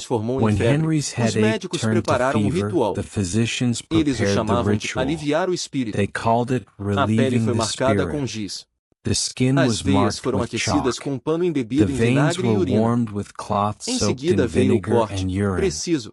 transformou em When febre, Henry's os headache médicos turned to prepararam um fever, ritual. the physicians Eles o prepared the chamavam de ritual. aliviar o espírito. They called it A pele relieving foi the marcada com spirit. giz. The skin As was veias marked foram with aquecidas chalk. com um pano The embebido em veins vinagre e were urina. warmed with cloth Em soaked seguida in veio o vinegar corte, and urine. preciso,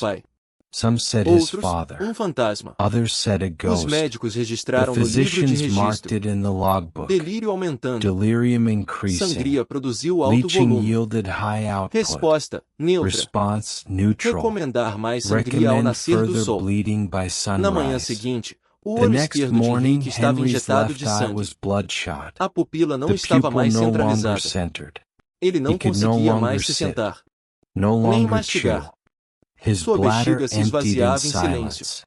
pai. Some said his Outros, father. fantasma. Others said a Os ghost. médicos The registraram no livro de physicians marked registro. it in the logbook. Delírio aumentando. Delirium increasing. Sangria produziu alto Leaching volume. yielded high output. Resposta, neutra. Response, neutral. Recomendar mais sangria ao Recommend nascer do further sol. bleeding by Na manhã sunrise. seguinte, o The olho next esquerdo de morning, Rick estava Henry's injetado left de eye sangue. was bloodshot. A pupila não The estava pupil mais no longer centralizada. centered. Ele não He could no conseguia longer mais se sit. sentar. No Nem longer mastigar. chew. His Sua bladder bexiga se emptied in esvaziava em silêncio. silence.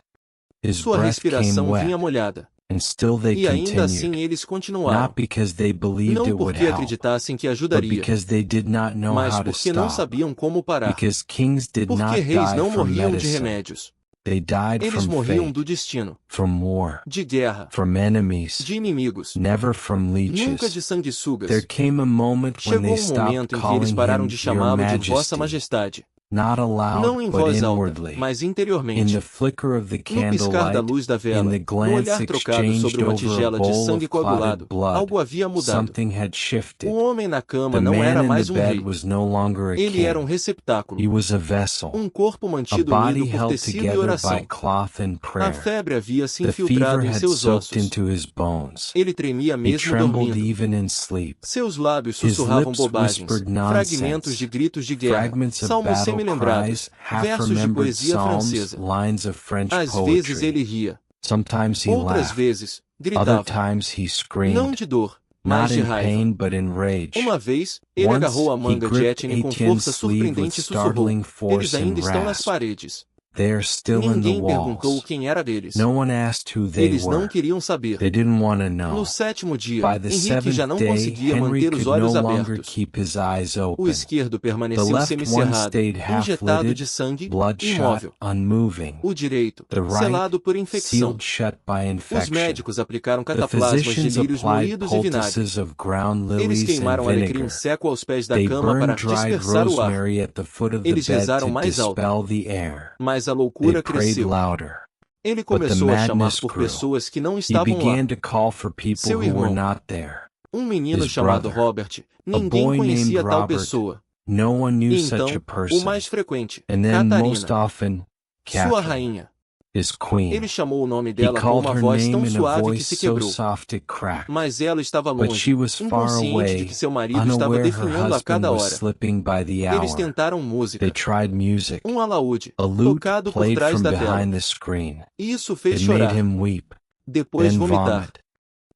His Sua breath came respiração wet, vinha molhada. and still they E ainda assim continued. eles continuaram. Not because they believed Não it would porque help, acreditassem que but ajudaria, because they did not know mas how to porque não stop. sabiam como parar. Because kings did Porque not reis die não from morriam de medicine. remédios. They died Eles from morriam fate, do destino, from war, de guerra, from enemies, de inimigos, never from nunca leeches. de sanguessugas. There came a moment when Chegou they momento stopped em que eles calling pararam him de Your chamá-lo de Vossa Majesty, Majestade. not Não em aloud, but voz alta, inwardly. mas In interiormente. the flicker of the No piscar da candlelight, luz da in vela, the no glance olhar trocado exchanged sobre uma over a tigela de bowl sangue of clotted coagulado, blood, algo havia mudado. something had shifted. O homem na cama The não man era in mais the rei. bed was no longer a Ele era king. receptáculo, He was a vessel, corpo a mantido body unido por held tecido e together by oração. cloth and A prayer. febre havia se The infiltrado fever em had seus soaked ossos. into his bones. Ele tremia He mesmo trembled dormindo. even in sleep. Seus lábios His sussurravam lips bobagens, whispered nonsense. fragmentos de gritos de guerra, Fragments of salmos battle semi-lembrados, cries, versos de half-remembered poesia psalms, francesa. lines of French Às vezes poetry. ele ria, Sometimes he outras laughed. vezes, Other gritava. times he Não screamed, de dor, mas not de in raiva. pain but in rage. Uma vez, ele Once, agarrou a he manga de gripped Etienne com Etienne's força sleeve with surpreendente e sussurrou. startling Eles force and ainda estão nas rasped. paredes. They are still in the Ninguém perguntou walls. quem era deles. No one asked who they Eles não were. queriam saber. They didn't want to No know. sétimo dia, By the Henrique já seventh não day, conseguia Henry manter os could olhos no longer abertos. keep his eyes O open. esquerdo The permaneceu left one semicerrado, stayed injetado de half-lidded, sangue, bloodshot, imóvel. unmoving. O direito, The right, selado por infecção. sealed shut by Os infection. médicos aplicaram The cataplasmas de physicians lírios applied moídos e vinagre. poultices of ground Eles lilies and queimaram alecrim vinegar. seco aos pés da They cama para burned dried dispersar o ar. rosemary at the foot of the Eles bed rezaram to mais alto. dispel the air. Mas a They loucura prayed cresceu. louder. Ele But the começou a chamar madness por grew. pessoas que não He estavam lá. began to call for people Seu who were irmão. not there. Menino His chamado brother. Robert. A Ninguém boy conhecia named tal Robert. pessoa. No one knew Então, such a o person. mais frequente, And then most Catarina, often, sua Catherine, rainha. his queen. Ele chamou o nome He dela com called uma her voz name tão in a suave que voice se so quebrou. soft it cracked. Mas ela estava But longe, she was far inconsciente de away, que seu marido estava unaware her definhando a husband cada was hora. slipping by the Eles hour. tentaram música. They tried music. Alaúde, A lute tocado por played trás from da tela. behind the screen. Isso fez It made chorar. him weep, Depois then vomitar. vomit.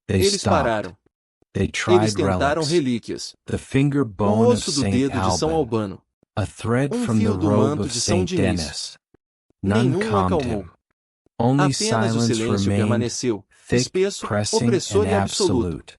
They Eles stopped. pararam. They Eles tried tentaram relics. relíquias. The finger O bone of osso do Saint dedo de São Alban, Albano. a thread from the Fio do robe manto of de São Saint Diniz. Dennis. None Nenhum calmed acalmou. him. Only Apenas o silence silêncio remained, permaneceu, thick, espesso, pressing, opressor and e absoluto. absolute.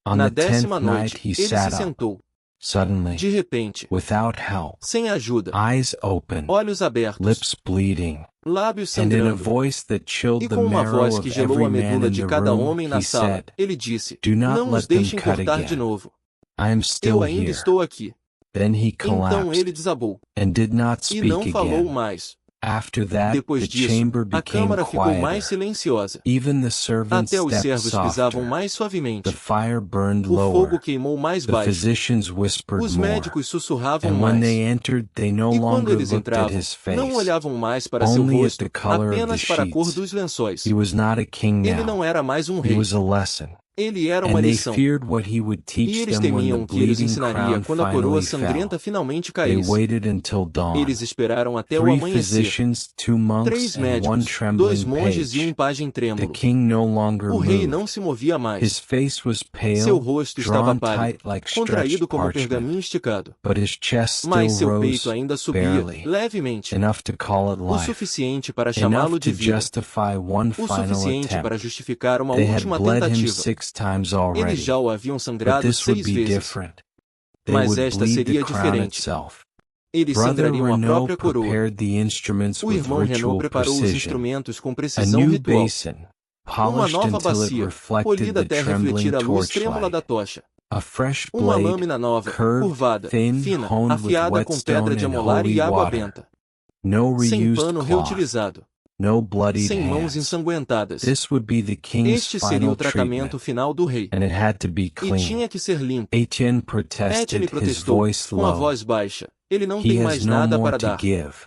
On Na the 10th 10ª night noite, he ele sat se up, sentou, suddenly, de repente, without help, sem ajuda, eyes open, olhos abertos, lips bleeding, lábios and in a sangrando. voice that chilled E the com uma marrow voz que of gelou every a man medula in de the cada room, homem na he sala, said, ele disse: "Do not Não nos let them deixem cut cortar de again. novo. I am Eu still ainda here." estou aqui. Then he Então collapsed ele desabou. and did not E speak não falou again. mais. After that, Depois the disso, chamber a became câmara ficou mais quieter. silenciosa. Even the servants Até os stepped servos pisavam softer. mais The suavemente. fire burned O fogo lower. queimou mais The baixo. physicians whispered Os more. médicos sussurravam And when mais. they entered, they no E quando longer eles looked at entravam, his face. não olhavam mais para seu Only at rosto, the color of apenas the para a cor sheets. dos lençóis. He was not a king Ele now. não era mais um He rei. was a lesson. Ele era uma And they lição. feared what he would E teach eles them when the temiam que ele os bleeding ensinaria crown quando a coroa finally sangrenta fell. finalmente They caísse. waited until dawn. Eles esperaram até o 3 amanhecer. physicians, 2 monks, 3 and 1 médicos, 2 trembling monges e page. pajem The trêmulo. king no longer O rei moved. não se movia His mais. face was Seu pale, rosto estava drawn pálido, tight like contraído stretched como parchment, pergaminho esticado. but his chest Mas still seu rose peito ainda subia, barely, levemente, enough to call it o life, suficiente para enough chamá-lo de to vida, justify one o final suficiente para attempt. justificar uma They had última bled him tentativa. 6 times Eles already, já o haviam but sangrado this would 6 be vezes. different. They Mas would esta bleed seria the crown diferente. itself. Eles Brother sangrariam a Renault própria coroa. prepared the instruments O with irmão Renault ritual preparou os precision. instrumentos com A precisão new ritual. basin, Uma polished nova until it bacia, reflected polida the até refletir trembling a luz trêmula da torchlight. tocha. A fresh Uma blade, lâmina nova, curved, curvada, thin, fina, honed with afiada com pedra de whetstone and amolar holy e água water. benta. No Sem reused pano cloth, reutilizado. no bloodied Sem mãos hands. ensanguentadas. This would be the king's Este seria final o tratamento treatment, final do rei. and it had to be E clean. tinha que ser limpo. Etienne Etienne protested, his protestou, voice com a low. voz baixa. Ele não He tem has mais no nada more para to dar. give.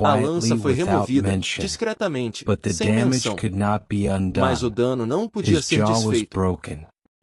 A lança quietly foi without removida mention, discretamente, but the sem damage menção. could not be Mas o undone. dano não podia His ser jaw was desfeito. broken.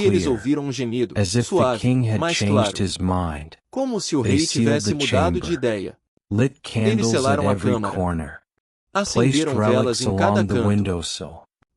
que eles clear, ouviram um gemido, as if the suave, king had mais changed claro, his mind. como se o They rei sealed tivesse the mudado de chamber, ideia. lit Eles candles at selaram a every câmara. corner, placed Acenderam velas relics em cada along the canto. windowsill,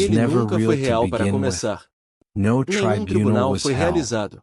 was Ele never nunca real foi to real para begin with. começar. No Nenhum tribunal tribunal was foi held. realizado.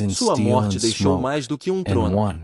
in Sua steel morte and deixou smoke, mais do que um and trono. won.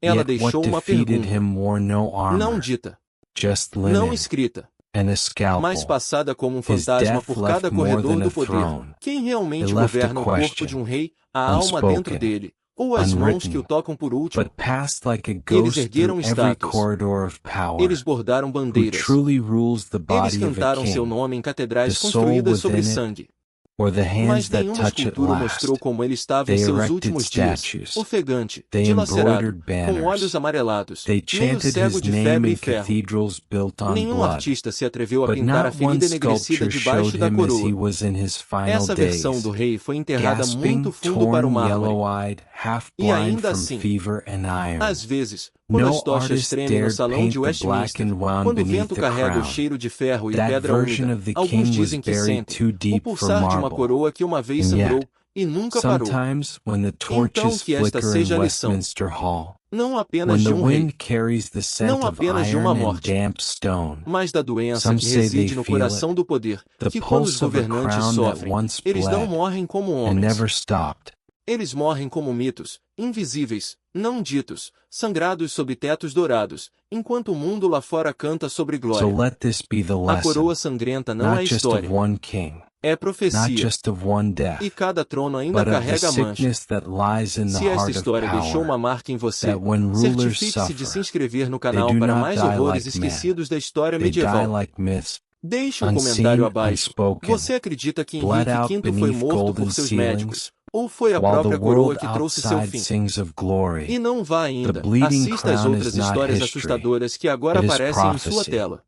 Ela Yet what deixou uma defeated pergunta, him wore no não armor. dita. just não linen, escrita, and a mas scalpel. passada como um His fantasma death por left cada more corredor than a do poder. throne. Quem realmente It left a governa o corpo question, de um rei, a alma dentro unspoken, dele, ou as mãos que o unwritten, tocam por último? but passed like a Eles ghost ergueram through every estátuas. corridor of power. Eles bordaram Who bandeiras. truly rules the Eles body of a cantaram seu king, nome em the catedrais soul construídas sobre within it, sangue. or the hands Mas that nenhuma touch it escultura last? mostrou como ele estava em They seus erected últimos dias, statues. ofegante, They dilacerado, embroidered com olhos banners. amarelados, They meio chanted cego his de name febre in e ferro. cathedrals built on Nenhum blood. artista se atreveu a But pintar a not one ferida enegrecida sculpture debaixo showed da him as he coroa. was in his final Essa versão do days, rei foi enterrada gasping, muito fundo para o torn, mármore. yellow-eyed, E half-blind ainda from assim, fever and iron. às vezes, quando as No tochas artist tremem no dared salão paint de the black Westminster, and wound quando o beneath vento the carrega o crown. cheiro de ferro e That pedra version úmida, of the alguns king was dizem que buried sentem too o deep for pulsar de uma marble. coroa que uma vez And sangrou yet, e nunca parou. sometimes when the Então torches que esta flicker seja in a lição, Westminster Hall, não apenas when de the um rei, wind carries the scent não of apenas de uma iron and morte, damp stone, mas da doença some que say they reside no feel coração it, do poder, the que quando os pulse of a governantes crown that sofrem, once eles não bled morrem como and homens. never stopped. Eles morrem como mitos, invisíveis, não ditos, sangrados sob tetos dourados, enquanto o mundo lá fora canta sobre So glória. let this be the A lesson, coroa sangrenta não é not just of história, one king, é not profecia, just of one death, e cada trono ainda but of the carrega manchas. sickness that lies in the Se esta heart of história deixou uma power, marca em você, that when rulers certifique-se de se suffer, inscrever no they canal do para not mais die horrores like men, esquecidos da história they die medieval. like myths, Deixe um unseen, comentário abaixo. unspoken, Você acredita que bled Henrique out V foi beneath morto golden por seus ceilings, médicos, ou foi a while the própria coroa world que trouxe seu outside fim? sings of glory. E não vá The ainda, bleeding assista às crown outras is not histórias history, assustadoras que agora it is aparecem em sua prophecy. tela.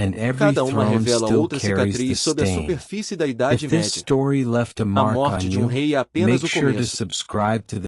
And every Cada uma throne revela still outra carries the cicatriz sob a stain. superfície da Idade If this Média. story left a A mark morte on de um you, rei é apenas make o sure to começo. subscribe to the